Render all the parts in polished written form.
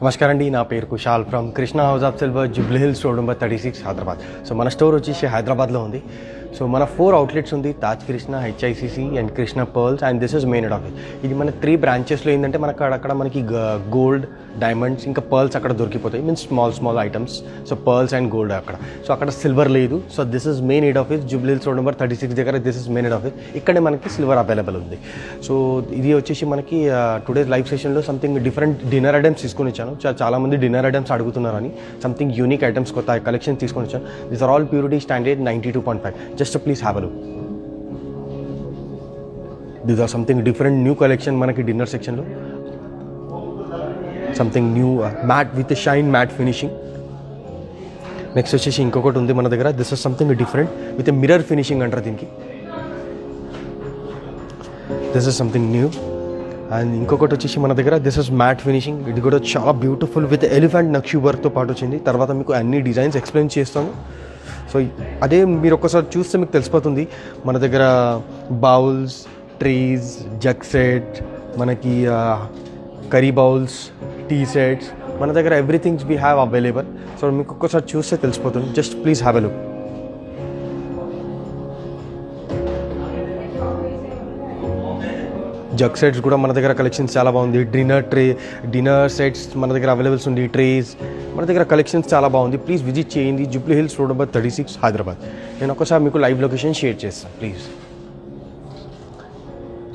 నమస్కారం అండి, నా పేరు Kushal from Krishna house of silver, Jubilee Hills road number 36 Hyderabad. So మన స్టోర్ వచ్చేసి హైదరాబాద్లో ఉంది. సో మన 4 అవుట్లెట్స్ ఉంది, Taj Krishna, HICC and Krishna pearls, and this is main head office. ఇది మన 3 బ్రాంచెస్లో ఏంటంటే మనకు అక్కడ మనకి గోల్డ్, డైమండ్స్ ఇంకా పర్ల్స్ అక్కడ దొరికిపోతాయి, means small items. So pearls and gold అక్కడ. సో అక్కడ సిల్వర్ లేదు. So this is main head office, Jubilee Hills road number 36 దగ్గర this is main head office. ఇక్కడే మనకి సిల్వర్ అవైలబుల్ ఉంది. సో ఇది వచ్చేసి మనకి టుడేస్ లైవ్ సెషన్లో సంథింగ్ డిఫరెంట్ డిన్నర్ ఐటమ్స్ తీసుకొని వచ్చాను. చాలామంది డిన్నర్ ఐటమ్స్ అడుగుతున్నారని సంథింగ్ యూనిక్ ఐటమ్స్ కొత్త కలెక్షన్ తీసుకొని వచ్చాను. These are all purity standard 92.5. Just please have a look. These or something different new collection మనకి డిన్నర్ సెక్షన్లో. Something new matte with shine matte finishing. Next వచ్చేసి ఇంకొకటి ఉంది మన దగ్గర. This is something different with mirror finishing అంటారు దీనికి. This is something new. And ఇంకొకటి వచ్చేసి మన దగ్గర దిస్ ఇస్ మ్యాట్ ఫినిషింగ్. ఇది కూడా చాలా బ్యూటిఫుల్ విత్ ఎలిఫెంట్ నక్షి వర్క్తో పాటు వచ్చింది. తర్వాత మీకు అన్ని డిజైన్స్ ఎక్స్ప్లెయిన్ చేస్తాను. సో అదే మీరు ఒక్కసారి చూస్తే మీకు తెలిసిపోతుంది. మన దగ్గర బౌల్స్, ట్రేస్, జగ్ సెట్, మనకి కర్రీ బౌల్స్, టీ సెట్స్, మన దగ్గర everything's we have available. So మీకు ఒక్కసారి చూస్తే తెలిసిపోతుంది. Just please have a look. Jug sets కూడా మన దగ్గర కలెక్షన్స్ చాలా బాగుంది. డిన్నర్ సెట్స్ మన దగ్గర అవైలబుల్స్ ఉంది. ట్రేస్ మన దగ్గర కలెక్షన్స్ చాలా బాగుంది. ప్లీజ్ విజిట్ చేయండి, జూబ్లీ హిల్స్ రోడ్ నెంబర్ 36 హైదరాబాద్. నేను ఒకసారి మీకు లైవ్ లొకేషన్ షేర్ చేస్తాను please.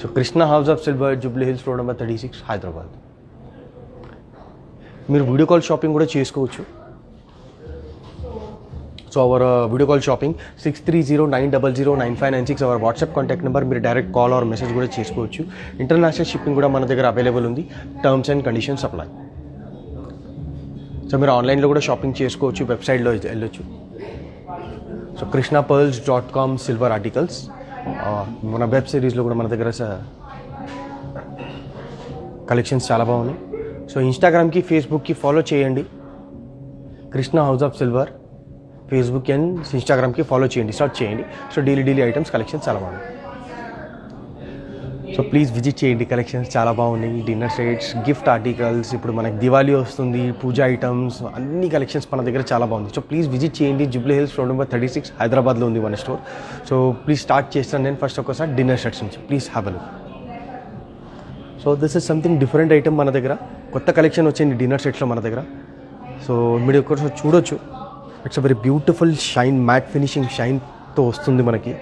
So Krishna house of silver, Jubilee Hills road number 36 Hyderabad. మీరు వీడియో కాల్ షాపింగ్ కూడా చేసుకోవచ్చు. So our video call shopping 6309009596 our WhatsApp contact number. మీరు డైరెక్ట్ కాల్ ఆర్ మెసేజ్ కూడా చేసుకోవచ్చు. ఇంటర్నేషనల్ షిప్పింగ్ కూడా మన దగ్గర అవైలబుల్ ఉంది. Terms and conditions apply. So మీరు ఆన్లైన్లో కూడా షాపింగ్ చేసుకోవచ్చు, వెబ్సైట్లో వెళ్ళొచ్చు. So krishnapurls.com silver articles. మన వెబ్ సిరీస్లో కూడా మన దగ్గర కలెక్షన్స్ చాలా బాగున్నాయి. సో ఇన్స్టాగ్రామ్కి, ఫేస్బుక్కి ఫాలో చేయండి, Krishna house of silver. Facebook and ఇన్స్టాగ్రామ్కి ఫాలో చేయండి, స్టార్ట్ చేయండి. సో డైలీ ఐటమ్స్ కలెక్షన్స్ చాలా బాగున్నాయి. సో ప్లీజ్ విజిట్ చేయండి, కలెక్షన్స్ చాలా బాగున్నాయి. డిన్నర్ సెట్స్, గిఫ్ట్ ఆర్టికల్స్, ఇప్పుడు మనకి దివాళీ వస్తుంది, పూజ ఐటమ్స్, అన్ని కలెక్షన్స్ మన దగ్గర చాలా బాగుంది. సో ప్లీజ్ విజిట్ చేయండి, జూబ్లీ హిల్స్ రోడ్ నెంబర్ 36 హైదరాబాద్లో ఉంది మన స్టోర్. సో ప్లీజ్ స్టార్ట్ చేస్తాను నేను ఫస్ట్ ఒకసారి డిన్నర్ సెట్స్ నుంచి. Please have a look. So this is something different item మన దగ్గర. కొత్త కలెక్షన్ వచ్చింది డిన్నర్ సెట్స్లో మన దగ్గర. సో మీరు ఒకసారి చూడొచ్చు. It's a very beautiful shine matte finishing షైన్తో వస్తుంది మనకి.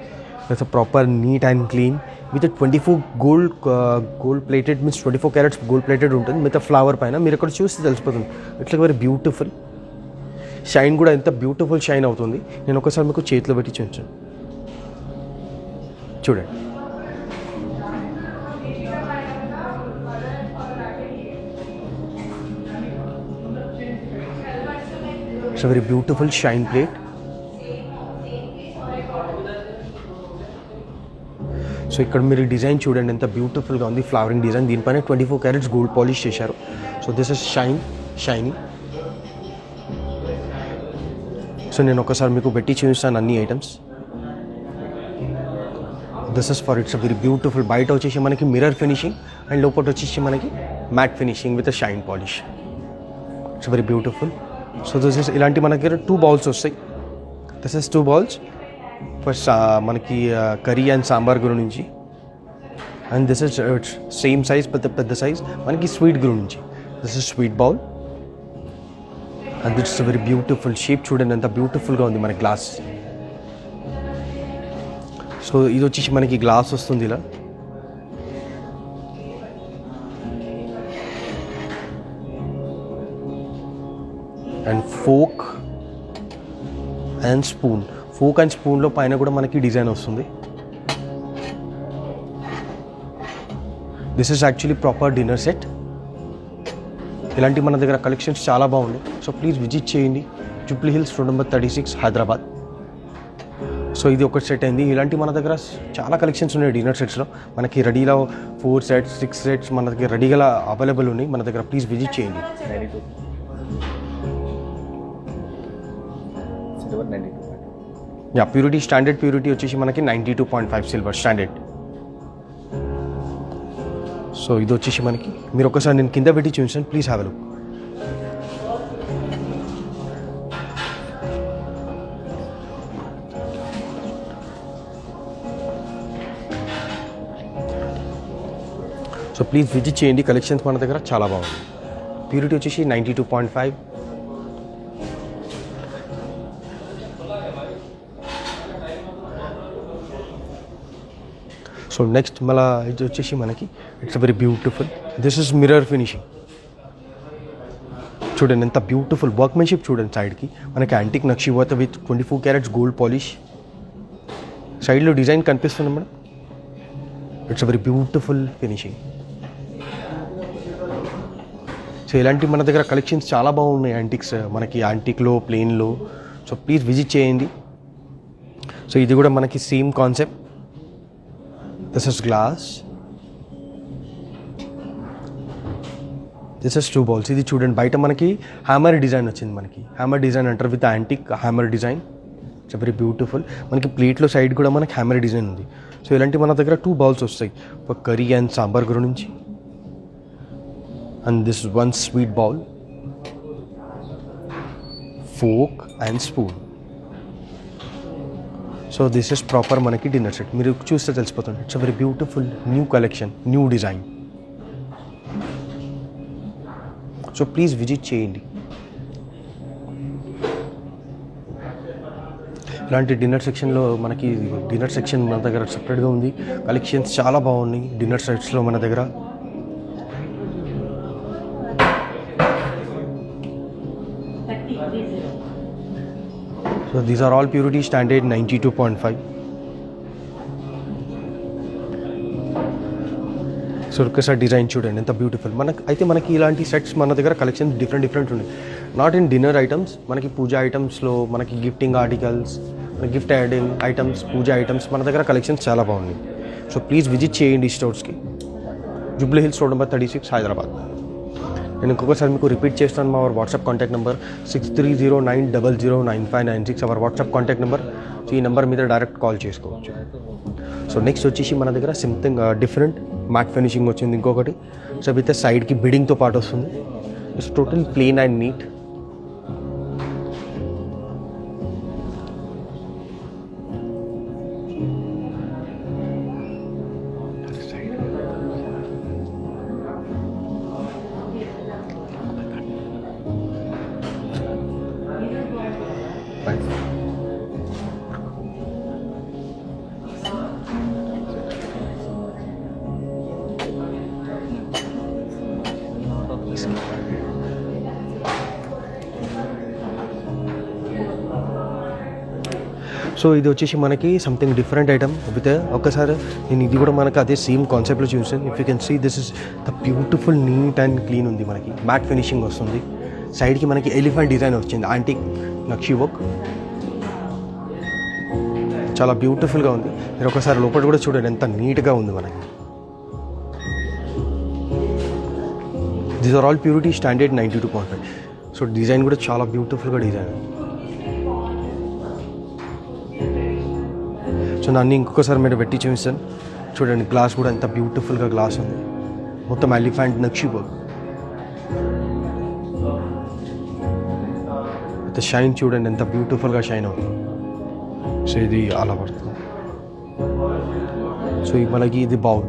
It's a proper neat and clean with 24 gold plated, means 24 carats gold plated ఉంటుంది విత్ ఫ్లవర్ పైన. మీరు ఇక్కడ చూస్తే తెలిసిపోతుంది. ఇట్స్ వెరీ బ్యూటిఫుల్ షైన్ కూడా ఎంత బ్యూటిఫుల్ షైన్ అవుతుంది. నేను ఒకసారి మీకు చేతిలో పెట్టి చూపించాను, చూడండి. It's very beautiful shine plate. So ఇక్కడ మీరు డిజైన్ చూడండి ఎంత బ్యూటిఫుల్గా ఉంది, ఫ్లవరింగ్ డిజైన్. దీనిపైన 24 క్యారెట్స్ గోల్డ్ పాలిష్ చేశారు. So this is shiny. So నేను ఒకసారి మీకు పెట్టి చూపిస్తాను అన్ని items. This is for it's very beautiful. బయట వచ్చేసి మనకి మిర్రర్ ఫినిషింగ్ అండ్ లోపల వచ్చేసి మనకి matte finishing with shine polish. It's very beautiful. So this is ఇలాంటి మన దగ్గర 2 బౌల్స్ వస్తాయి. దిస్ ఇస్ 2 బౌల్స్ ఫస్ట్ మనకి కర్రీ అండ్ సాంబార్ గురించి. And this is same size, పెద్ద సైజ్ మనకి స్వీట్ గురించి. This is sweet bowl. And that's very beautiful shape. చూడండి ఎంత బ్యూటిఫుల్గా ఉంది మన గ్లాస్. సో ఇది వచ్చేసి మనకి గ్లాస్ వస్తుంది ఇలా. అండ్ ఫోక్ అండ్ స్పూన్లో పైన కూడా మనకి డిజైన్ వస్తుంది. This is actually proper dinner set. ఇలాంటి మన దగ్గర కలెక్షన్స్ చాలా బాగున్నాయి. సో ప్లీజ్ విజిట్ చేయండి, Jubilee Hills road number 36 Hyderabad. So ఇది ఒక సెట్ అయింది. ఇలాంటి మన దగ్గర చాలా కలెక్షన్స్ ఉన్నాయి డిన్నర్ సెట్స్లో. మనకి రెడీలో 4 సెట్స్ 6 సెట్స్ మన దగ్గర రెడీగా అవైలబుల్ ఉన్నాయి మన దగ్గర. ప్లీజ్ విజిట్ చేయండి. ప్యూరిటీ స్టాండర్డ్ ప్యూరిటీ వచ్చేసి మనకి 92.5 సిల్వర్ స్టాండర్డ్. సో ఇది వచ్చేసి మనకి మీరు ఒకసారి నేను కింద పెట్టి చూపించాను, please have a look. Please visit చేయండి. కలెక్షన్స్ మన దగ్గర చాలా బాగుంది. ప్యూరిటీ వచ్చేసి 92.5. సో నెక్స్ట్ మళ్ళీ ఇది వచ్చేసి మనకి it's very beautiful. This is mirror finishing. చూడండి ఎంత బ్యూటిఫుల్ వర్క్మెన్షిప్ చూడండి. సైడ్కి మనకి యాంటిక్ నక్షి work with 24 carats gold polish. సైడ్లో డిజైన్ కనిపిస్తుంది madam. It's very beautiful finishing. So ఇలాంటి మన దగ్గర కలెక్షన్స్ చాలా బాగున్నాయి. యాంటిక్స్ మనకి యాంటిక్లో ప్లెయిన్లో. సో ప్లీజ్ విజిట్ చేయండి. సో ఇది కూడా మనకి same concept. This is glass. This is 2 bowls. ఇది చూడండి బయట మనకి హ్యామర్ డిజైన్ వచ్చింది. మనకి హ్యామర్ డిజైన్ అంటారు with antique hammer design. It's very beautiful. మనకి ప్లేట్లో సైడ్ కూడా మనకి హ్యామర్ డిజైన్ ఉంది. సో ఇలాంటి మన దగ్గర 2 బౌల్స్ వస్తాయి. ఒక కర్రీ అండ్ సాంబార్ గురించి. And this one sweet bowl, folk and spoon. So this is proper మనకి డిన్నర్ సెట్. మీరు చూస్తే తెలిసిపోతుంది. It's very beautiful new collection, new design. So please visit చేయండి. ఇలాంటి డిన్నర్ సెక్షన్లో మనకి డిన్నర్ సెక్షన్ మన దగ్గర సపరేట్గా ఉంది. కలెక్షన్స్ చాలా బాగున్నాయి డిన్నర్ సెట్స్లో మన దగ్గర. So these are all purity standard 92.5. So ఒక్కసారి డిజైన్ చూడండి ఎంత బ్యూటిఫుల్. మనకి ఇలాంటి సెట్స్ మన దగ్గర కలెక్షన్స్ డిఫరెంట్ ఉన్నాయి. నాట్ ఇన్ డిన్నర్ ఐటమ్స్, మనకి పూజా ఐటమ్స్లో మనకి gifting articles, gift adding items, puja items మన దగ్గర కలెక్షన్స్ చాలా బాగున్నాయి. సో ప్లీజ్ విజిట్ చేయండి స్టోర్స్కి. Jubilee Hills road number 36 Hyderabad. నేను ఇంకొకసారి మీకు రిపీట్ చేస్తాను. మా WhatsApp contact number 6309009596 our WhatsApp contact number. So ఈ నెంబర్ మీద డైరెక్ట్ కాల్ చేసుకోవచ్చు. సో నెక్స్ట్ వచ్చేసి మన దగ్గర సంథింగ్ డిఫరెంట్ మ్యాట్ ఫినిషింగ్ వచ్చింది ఇంకొకటి. సో విత్ సైడ్కి బిడింగ్తో పాటు వస్తుంది. It's total plain and neat. So ఇది వచ్చేసి మనకి సంథింగ్ డిఫరెంట్ ఐటమ్ విత్ ఒక్కసారి నేను ఇది కూడా మనకి అదే సేమ్ కాన్సెప్ట్లో చూసాను. If you can see this is the beautiful neat and clean ఉంది. మనకి మ్యాట్ ఫినిషింగ్ వస్తుంది. సైడ్కి మనకి ఎలిఫెంట్ డిజైన్ వచ్చింది. యాంటిక్ నక్షి వర్క్ చాలా బ్యూటిఫుల్గా ఉంది. మీరు ఒకసారి లోపల కూడా చూడండి ఎంత నీట్గా ఉంది మనకి. These are all purity standard 92.5. So design కూడా చాలా బ్యూటిఫుల్గా డిజైన్. సో నన్ను ఇంకొకసారి మీరు పెట్టి చూపిస్తాను. చూడండి గ్లాస్ కూడా ఎంత బ్యూటిఫుల్గా గ్లాస్ ఉంది. మొత్తం ఎలిఫెంట్ నక్షి వర్క్. అయితే షైన్ చూడండి ఎంత బ్యూటిఫుల్గా షైన్ అవుతుంది. సో ఇది అలా పడుతుంది. సో మనకి ఇది బౌల్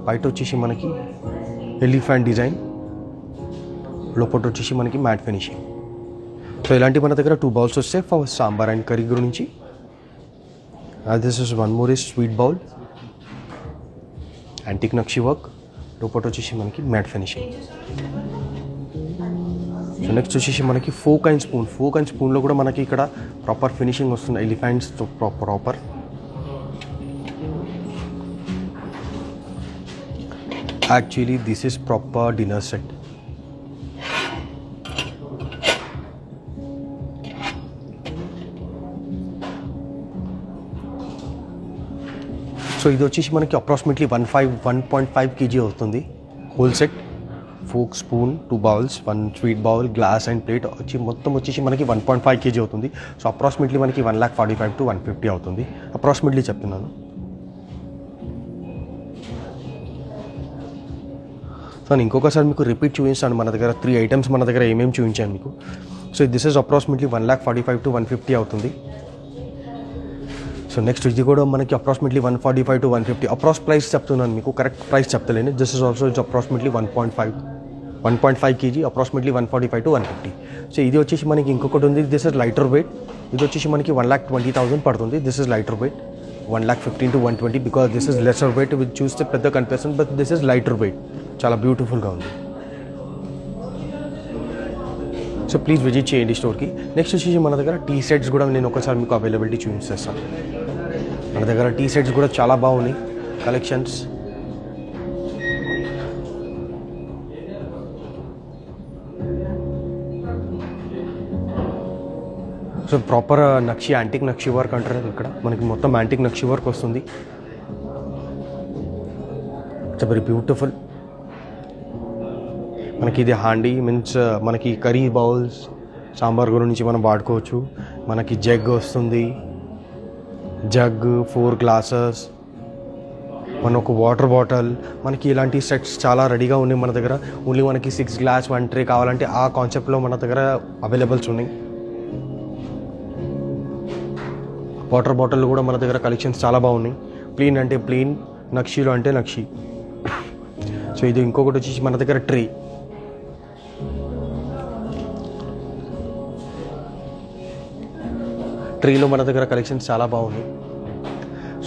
బయట వచ్చేసి మనకి ఎలిఫెంట్ డిజైన్, లోపల వచ్చేసి మనకి మ్యాట్ ఫినిషింగ్. సో ఇలాంటి మన దగ్గర 2 బౌల్స్ వస్తాయి ఫర్ సాంబార్ అండ్ కర్రీ గురించి. This is one more is sweet bowl, antique నక్షి వర్క్, లోపల వచ్చేసి మనకి మ్యాట్ ఫినిషింగ్. సో నెక్స్ట్ వచ్చేసి మనకి fork and spoon. Fork and స్పూన్లో కూడా మనకి ఇక్కడ ప్రాపర్ ఫినిషింగ్ వస్తుంది. ఎలిఫెంట్స్తో proper. Actually this is proper dinner set. So ఇది వచ్చేసి మనకి అప్రాక్సిమేట్లీ 1.5 kg అవుతుంది whole set. Fork, spoon, 2 bowls, 1 sweet bowl, glass and plate వచ్చి మొత్తం వచ్చేసి మనకి 1.5 kg అవుతుంది. సో అప్రాక్సిమేట్లీ మనకి 145 to 150 అవుతుంది. అప్రాక్సిమేట్లీ చెప్తున్నాను. సో నేను ఇంకొకసారి మీకు రిపీట్ చూపిస్తాను. మన దగ్గర 3 ఐటమ్స్ మన దగ్గర ఏమేమి చూపించాను మీకు. So this is approximately 145 to 150 అవుతుంది. సో నెక్స్ట్ ఇది కూడా మనకి అప్రాక్సిమేట్లీ 145 to 150 అప్రాక్స్ ప్రైస్ చెప్తున్నాను మీకు, కరెక్ట్ ప్రైస్ చెప్తలేను. This is also it's approximately 1.5 kg, approximately 145 to 150. So ఇది వచ్చేసి మనకి ఇంకొకటి ఉంది, దిస్ ఇస్ లైటర్ వెయిట్. ఇది వచ్చేసి మనకి 1,20,000 పడుతుంది. This is lighter weight 1,15,000 to 120 because this is lesser weight. ఇది చూస్తే పెద్ద కనిపిస్తుంది, but this is lighter weight. చాలా బ్యూటిఫుల్గా ఉంది. సో ప్లీజ్ విజిట్ చేయండి స్టోర్కి. నెక్స్ట్ వచ్చేసి మన దగ్గర టీ సెట్స్ కూడా నేను ఒకసారి మీకు అవైలబిలిటీ చూపిస్తాను. మన దగ్గర టీ సెట్స్ కూడా చాలా బాగున్నాయి కలెక్షన్స్. సో ప్రాపర్ నక్షి, యాంటిక్ నక్షి వర్క్ అంటారు ఇక్కడ. మనకి మొత్తం యాంటిక్ నక్షి వర్క్ వస్తుంది. It's very beautiful. మనకి ఇది హ్యాండీ మీన్స్ మనకి కర్రీ బౌల్స్, సాంబార్ గురించి మనం వాడుకోవచ్చు. మనకి జగ్ వస్తుంది, జగ్, 4 గ్లాసెస్, మన ఒక వాటర్ బాటిల్. మనకి ఇలాంటి సెట్స్ చాలా రెడీగా ఉన్నాయి మన దగ్గర. ఓన్లీ మనకి 6 గ్లాస్ 1 ట్రే కావాలంటే ఆ కాన్సెప్ట్లో మన దగ్గర అవైలబుల్స్ ఉన్నాయి. వాటర్ బాటిల్ కూడా మన దగ్గర కలెక్షన్స్ చాలా బాగున్నాయి. ప్లెయిన్ అంటే ప్లెయిన్, నక్షీలో అంటే నక్షి. సో ఇది ఇంకొకటి వచ్చేసి మన దగ్గర ట్రే. ట్రేలో మన దగ్గర కలెక్షన్స్ చాలా బాగున్నాయి.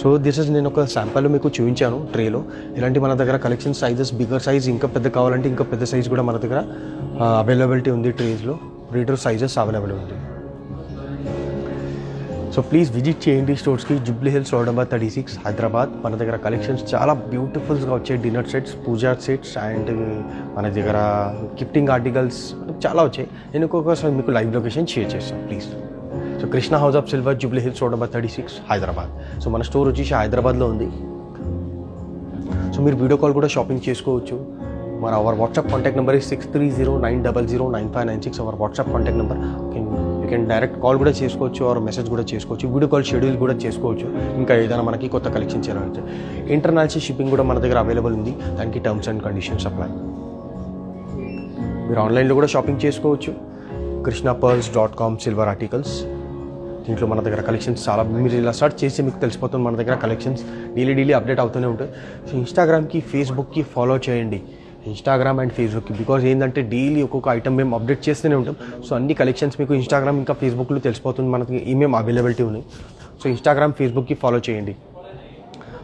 సో దిస్ ఇస్ నేను ఒక శాంపుల్ మీకు చూపించాను ట్రేలో. ఇలాంటి మన దగ్గర కలెక్షన్ సైజెస్, బిగ్గర్ సైజ్, ఇంకా పెద్ద కావాలంటే ఇంకా పెద్ద సైజ్ కూడా మన దగ్గర అవైలబిలిటీ ఉంది. ట్రేస్లో బ్రీడర్ సైజెస్ అవైలబుల్ ఉంది. సో ప్లీజ్ విజిట్ చేయండి స్టోర్స్కి. Jubilee Hills road number 36 Hyderabad. మన దగ్గర కలెక్షన్స్ చాలా బ్యూటిఫుల్గా వచ్చాయి. Dinner sets, puja sets and మన దగ్గర గిఫ్టింగ్ ఆర్టికల్స్ చాలా వచ్చాయి. నేను ఒక్కొక్కసారి మీకు లైవ్ లొకేషన్ షేర్ చేస్తాను please. So Krishna house of silver, Jubilee Hills road number 36 Hyderabad. So మన స్టోర్ వచ్చేసి హైదరాబాద్లో ఉంది. సో మీరు వీడియో కాల్ కూడా షాపింగ్ చేసుకోవచ్చు. మన hour WhatsApp contact number 6309009596 our WhatsApp contact number. You can direct call కూడా చేసుకోవచ్చు, ఆర్ మెసేజ్ కూడా చేసుకోవచ్చు, వీడియో కాల్ షెడ్యూల్ కూడా చేసుకోవచ్చు. ఇంకా ఏదైనా మనకి కొత్త కలెక్షన్ చేయాలంటే ఇంటర్నేషనల్ షిప్పింగ్ కూడా మన దగ్గర అవైలబుల్ ఉంది. దానికి టర్మ్స్ అండ్ కండిషన్స్ అప్లై. మీరు ఆన్లైన్లో కూడా షాపింగ్ చేసుకోవచ్చు. krishnapearls.com silver articles. దీంట్లో మన దగ్గర కలెక్షన్స్ చాలా, మీరు ఇలా సర్చ్ చేసి మీకు తెలిసిపోతుంది మన దగ్గర కలెక్షన్స్ డైలీ అప్డేట్ అవుతూనే ఉంటాయి. సో ఇన్స్టాగ్రామ్కి, ఫేస్బుక్కి ఫాలో చేయండి, ఇన్స్టాగ్రామ్ అండ్ ఫేస్బుక్కి. బికాజ్ ఏంటంటే డైలీ ఒక్కొక్క ఐటమ్ మేము అప్డేట్ చేస్తూనే ఉంటాం. సో అన్ని కలెక్షన్స్ మీకు ఇన్స్టాగ్రామ్ ఇంకా ఫేస్బుక్లో తెలిసిపోతుంది మనకి ఏమేమి అవైలబిలిటీ ఉన్నాయి. సో ఇన్స్టాగ్రామ్, ఫేస్బుక్కి ఫాలో చేయండి.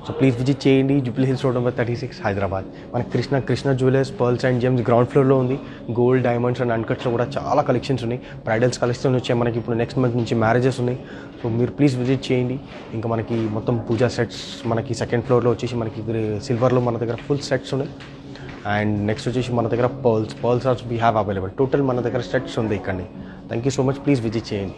సో ప్లీజ్ విజిట్ చేయండి. Jubilee Hills road number 36 Hyderabad. మనకి Krishna jewellers, pearls and gems ground ఫ్లోర్లో ఉంది. గోల్డ్, డైమండ్స్ అండ్ అన్కట్స్లో కూడా చాలా కలెక్షన్స్ ఉన్నాయి. బ్రైడల్స్ కలెక్షన్ వచ్చాయి మనకి. ఇప్పుడు నెక్స్ట్ మంత్ నుంచి మ్యారేజెస్ ఉన్నాయి. సో మీరు ప్లీజ్ విజిట్ చేయండి. ఇంకా మనకి మొత్తం పూజా సెట్స్ మనకి సెకండ్ ఫ్లోర్లో వచ్చేసి మనకి సిల్వర్లో మన దగ్గర ఫుల్ సెట్స్ ఉన్నాయి. అండ్ నెక్స్ట్ వచ్చేసి మన దగ్గర pearls also we have available. Total మన దగ్గర సెట్స్ ఉంది ఇక్కడ. Thank you so much. Please visit చేయండి.